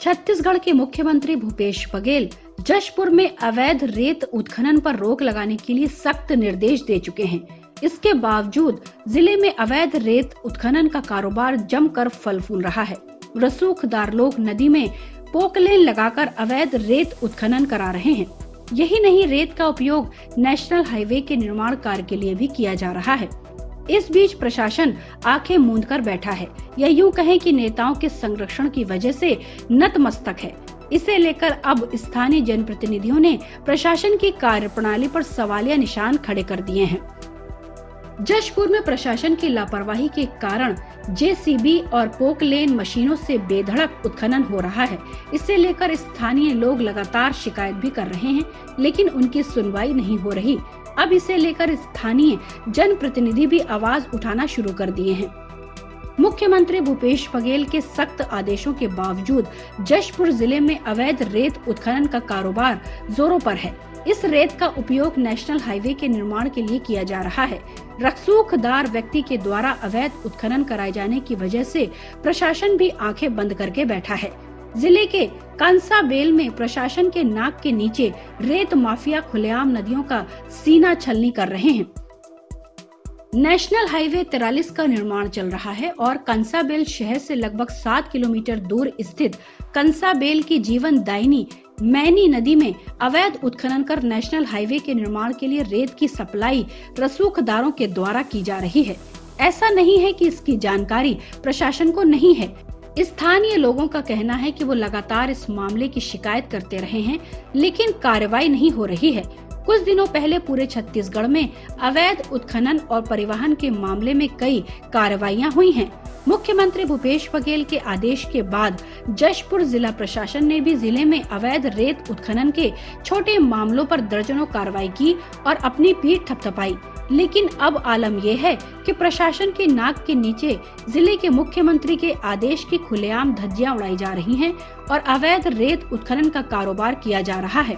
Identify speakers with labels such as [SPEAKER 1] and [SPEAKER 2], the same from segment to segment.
[SPEAKER 1] छत्तीसगढ़ के मुख्यमंत्री भूपेश बघेल जशपुर में अवैध रेत उत्खनन पर रोक लगाने के लिए सख्त निर्देश दे चुके हैं। इसके बावजूद जिले में अवैध रेत उत्खनन का कारोबार जमकर फल फूल रहा है। रसूखदार लोग नदी में पोकलेन लगाकर अवैध रेत उत्खनन करा रहे हैं। यही नहीं, रेत का उपयोग नेशनल हाईवे के निर्माण कार्य के लिए भी किया जा रहा है। इस बीच प्रशासन आंखें मूंद कर बैठा है, या यूं कहें कि नेताओं के संरक्षण की वजह से नतमस्तक है। इसे लेकर अब स्थानीय जनप्रतिनिधियों ने प्रशासन की कार्यप्रणाली पर सवालिया निशान खड़े कर दिए हैं। जशपुर में प्रशासन की लापरवाही के कारण जेसीबी और पोकलेन मशीनों से बेधड़क उत्खनन हो रहा है। इसे लेकर स्थानीय लोग लगातार शिकायत भी कर रहे हैं, लेकिन उनकी सुनवाई नहीं हो रही। अब इसे लेकर स्थानीय जनप्रतिनिधि भी आवाज उठाना शुरू कर दिए हैं। मुख्यमंत्री भूपेश बघेल के सख्त आदेशों के बावजूद जशपुर जिले में अवैध रेत उत्खनन का कारोबार जोरों पर है। इस रेत का उपयोग नेशनल हाईवे के निर्माण के लिए किया जा रहा है। रसूखदार व्यक्ति के द्वारा अवैध उत्खनन कराए जाने की वजह से प्रशासन भी आंखें बंद करके बैठा है। जिले के कंसाबेल में प्रशासन के नाक के नीचे रेत माफिया खुलेआम नदियों का सीना छलनी कर रहे हैं। नेशनल हाईवे 43 का निर्माण चल रहा है और कंसाबेल शहर से लगभग 7 किलोमीटर दूर स्थित कंसाबेल की जीवन दायिनी मैनी नदी में अवैध उत्खनन कर नेशनल हाईवे के निर्माण के लिए रेत की सप्लाई रसूखदारों के द्वारा की जा रही है। ऐसा नहीं है कि इसकी जानकारी प्रशासन को नहीं है। स्थानीय लोगों का कहना है कि वो लगातार इस मामले की शिकायत करते रहे हैं, लेकिन कार्रवाई नहीं हो रही है। कुछ दिनों पहले पूरे छत्तीसगढ़ में अवैध उत्खनन और परिवहन के मामले में कई कार्रवाइयां हुई हैं। मुख्यमंत्री भूपेश बघेल के आदेश के बाद जशपुर जिला प्रशासन ने भी जिले में अवैध रेत उत्खनन के छोटे मामलों पर दर्जनों कार्रवाई की और अपनी पीठ थपथपाई। लेकिन अब आलम यह है कि प्रशासन के नाक के नीचे जिले के मुख्यमंत्री के आदेश की खुलेआम धज्जियां उड़ाई जा रही हैं और अवैध रेत उत्खनन का कारोबार किया जा रहा है।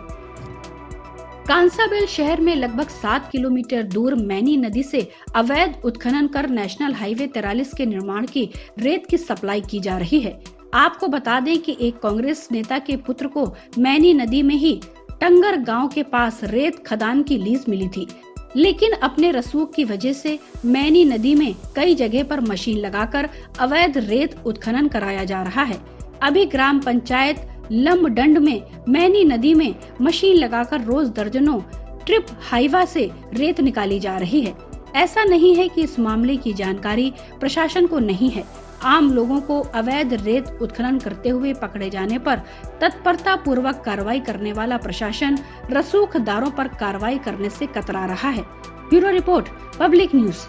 [SPEAKER 1] कांसाबेल शहर में लगभग 7 किलोमीटर दूर मैनी नदी से अवैध उत्खनन कर नेशनल हाईवे 43 के निर्माण की रेत की सप्लाई की जा रही है। आपको बता दें कि एक कांग्रेस नेता के पुत्र को मैनी नदी में ही टंगर गांव के पास रेत खदान की लीज मिली थी, लेकिन अपने रसूख की वजह से मैनी नदी में कई जगह पर मशीन लगाकर अवैध रेत उत्खनन कराया जा रहा है। अभी ग्राम पंचायत लमडंड में मैनी नदी में मशीन लगाकर रोज दर्जनों ट्रिप हाइवा से रेत निकाली जा रही है। ऐसा नहीं है कि इस मामले की जानकारी प्रशासन को नहीं है। आम लोगों को अवैध रेत उत्खनन करते हुए पकड़े जाने पर तत्परता पूर्वक कार्रवाई करने वाला प्रशासन रसूखदारों पर कार्रवाई करने से कतरा रहा है। Bureau report, public news.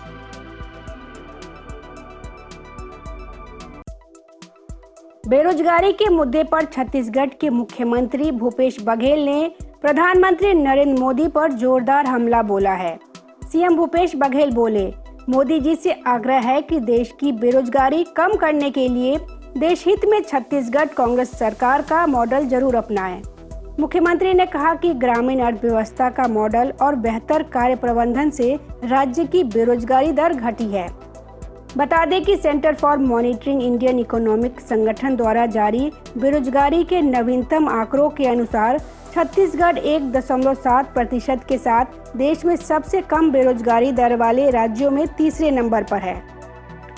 [SPEAKER 2] बेरोजगारी के मुद्दे पर छत्तीसगढ़ के मुख्यमंत्री भूपेश बघेल ने प्रधानमंत्री नरेंद्र मोदी पर जोरदार हमला बोला है। सीएम भूपेश बघेल बोले, मोदी जी से आग्रह है कि देश की बेरोजगारी कम करने के लिए देश हित में छत्तीसगढ़ कांग्रेस सरकार का मॉडल जरूर अपनाएं। मुख्यमंत्री ने कहा कि ग्रामीण अर्थव्यवस्था का मॉडल और बेहतर कार्य प्रबंधन से राज्य की बेरोजगारी दर घटी है। बता दें कि centre for monitoring Indian economic संगठन द्वारा जारी बेरोजगारी के नवीनतम आंकड़ों के अनुसार छत्तीसगढ़ 1.7% के साथ देश में सबसे कम बेरोजगारी दर वाले राज्यों में तीसरे नंबर पर है।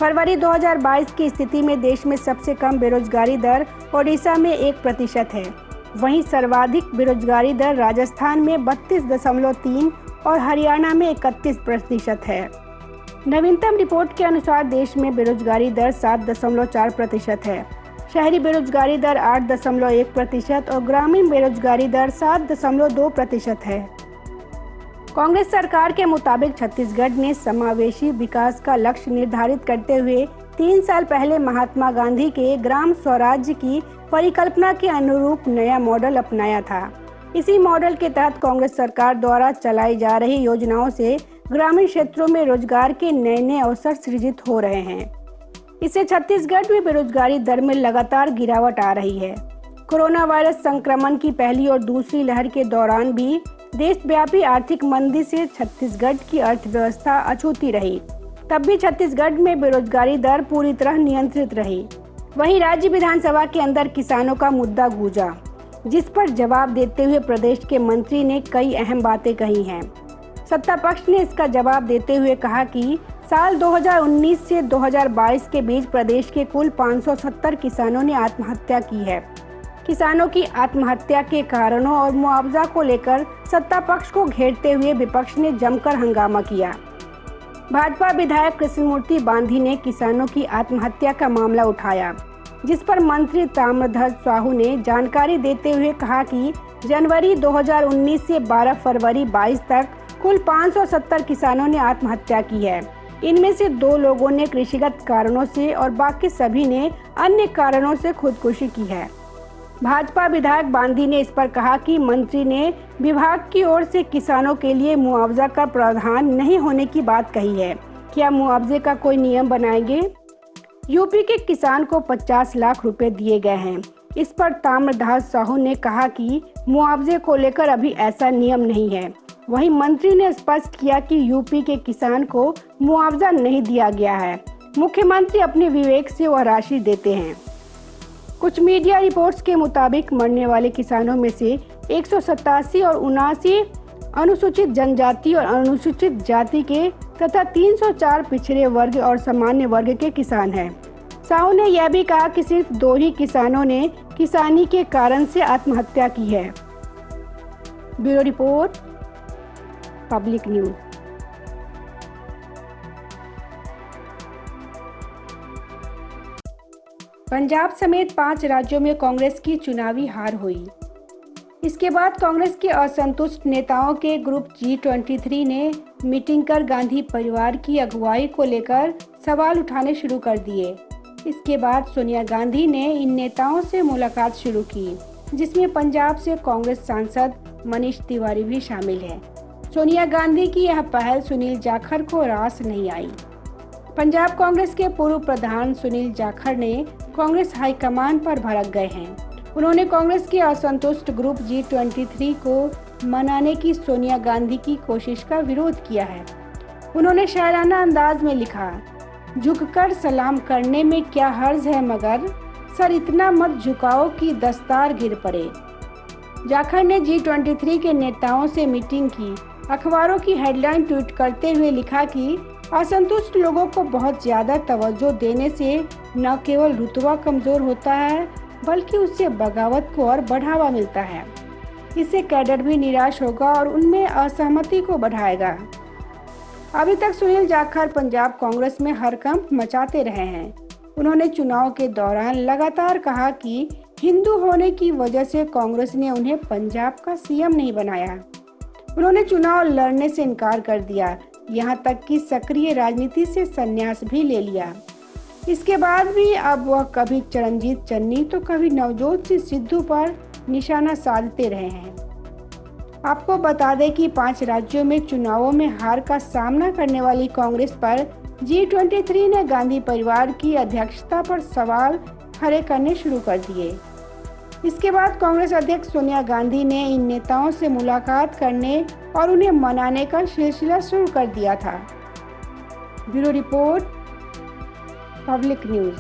[SPEAKER 2] फरवरी 2022 की स्थिति में देश में सबसे कम बेरोजगारी दर ओडिशा में 1% है। वहीं सर्वाधिक बेरोजगारी दर राजस्थान में 32.3 और हरियाणा में 31% है। नवीनतम रिपोर्ट के अनुसार देश में बेरोजगारी दर 7.4% है। शहरी बेरोजगारी दर 8.1% और ग्रामीण बेरोजगारी दर 7.2% है। कांग्रेस सरकार के मुताबिक छत्तीसगढ़ ने समावेशी विकास का लक्ष्य निर्धारित करते हुए 3 साल पहले महात्मा गांधी के ग्राम स्वराज्य की परिकल्पना के अनुरूप नया मॉडल अपनाया था। इसी मॉडल के तहत कांग्रेस सरकार द्वारा चलाई जा रही योजनाओं से ग्रामीण क्षेत्रों में रोजगार के नए अवसर सृजित हो रहे हैं। इससे छत्तीसगढ़ में बेरोजगारी दर में लगातार गिरावट आ रही है। कोरोना वायरस संक्रमण की पहली और दूसरी लहर के दौरान भी देशव्यापी आर्थिक मंदी से छत्तीसगढ़ की अर्थव्यवस्था अछूती रही। तब भी छत्तीसगढ़ में बेरोजगारी दर पूरी तरह नियंत्रित रही। वहीं राज्य विधानसभा के अंदर किसानों का मुद्दा गूंजा, जिस पर जवाब देते हुए प्रदेश के मंत्री ने कई अहम बातें कही हैं। सत्ता पक्ष ने इसका जवाब देते हुए कहा कि साल 2019 से 2022 के बीच प्रदेश के कुल 570 किसानों ने आत्महत्या की है। किसानों की आत्महत्या के कारणों और मुआवजा को लेकर सत्ता पक्ष को घेरते हुए विपक्ष ने जमकर हंगामा किया। भाजपा विधायक कृष्णमूर्ति बांधी ने किसानों की आत्महत्या का मामला उठाया, जिस पर मंत्री ताम्रध्वज साहू ने जानकारी देते हुए कहा कि जनवरी 2019 से 12 फरवरी 22 तक कुल 570 किसानों ने आत्महत्या की है। इनमें से 2 लोगों ने कृषिगत कारणों से और बाकी सभी ने अन्य कारणों से खुदकुशी की है। भाजपा विधायक बांधी ने इस पर कहा कि मंत्री ने विभाग की ओर से किसानों के लिए मुआवजा का प्रावधान नहीं होने की बात कही है। क्या मुआवजे का कोई नियम बनाएंगे? यूपी के किसान को 50 लाख रुपए दिए गए हैं। इस पर ताम्रध्वज साहू ने कहा कि मुआवजे को लेकर अभी ऐसा नियम नहीं है। वहीं मंत्री ने स्पष्ट किया कि यूपी के किसान को मुआवजा नहीं दिया गया है। मुख्यमंत्री अपने विवेक से वह राशि देते हैं। कुछ मीडिया रिपोर्ट्स के मुताबिक मरने वाले किसानों में से 187 और 79 अनुसूचित जनजाति और अनुसूचित जाति के तथा 304 पिछड़े वर्ग और सामान्य वर्ग के किसान हैं। साहू ने यह भी कहा कि सिर्फ 2 ही किसानों ने किसानी के कारण से आत्महत्या की है। Bureau report, public news. Punjab समेत 5 राज्यों में कांग्रेस की चुनावी हार हुई। इसके बाद कांग्रेस के असंतुष्ट नेताओं के ग्रुप G23 ने मीटिंग कर गांधी परिवार की अगुवाई को लेकर सवाल उठाने शुरू कर दिए। इसके बाद सोनिया गांधी ने इन नेताओं से मुलाकात शुरू की, जिसमें पंजाब से कांग्रेस सांसद मनीष तिवारी भी शामिल है। सोनिया गांधी की यह पहल सुनील जाखड़ को रास नहीं आई। पंजाब कांग्रेस के पूर्व प्रधान सुनील जाखड़ ने कांग्रेस हाईकमान पर भड़क गए हैं। उन्होंने कांग्रेस के असंतुष्ट ग्रुप G23 को मनाने की सोनिया गांधी की कोशिश का विरोध किया है। उन्होंने शायराना अंदाज में लिखा, झुककर सलाम करने में क्या हर्ज है, मगर सर इतना मत झुकाओ कि दस्तार गिर पड़े। जाखड़ ने G23 के नेताओं से मीटिंग की। अखबारों की हेडलाइन ट्वीट करते हुए लिखा कि असंतुष्ट लोगों को बहुत ज्यादा तवज्जो देने से न केवल रुतबा कमजोर होता है, बल्कि उससे बगावत को और बढ़ावा मिलता है। इससे कैडर भी निराश होगा और उनमें असहमति को बढ़ाएगा। अभी तक सुनील जाखड़ पंजाब कांग्रेस में हड़कंप मचाते रहे हैं। उन्होंने चुनाव के दौरान लगातार कहा कि हिंदू होने की वजह से कांग्रेस ने उन्हें पंजाब का सीएम नहीं बनाया। उन्होंने चुनाव लड़ने से इनकार कर दिया, यहाँ तक कि सक्रिय राजनीति से संन्यास भी ले लिया। इसके बाद भी अब वह कभी चरणजीत चन्नी तो कभी नवजोत सिंह सिद्धू पर निशाना साधते रहे हैं। आपको बता दें कि 5 राज्यों में चुनावों में हार का सामना करने वाली कांग्रेस पर G23 ने गांधी परिवार की अध्यक्षता पर सवाल खड़े करने शुरू कर दिए। इसके बाद कांग्रेस अध्यक्ष सोनिया गांधी ने इन नेताओं से मुलाकात करने और उन्हें मनाने का सिलसिला शुरू कर दिया था। Bureau report, public news.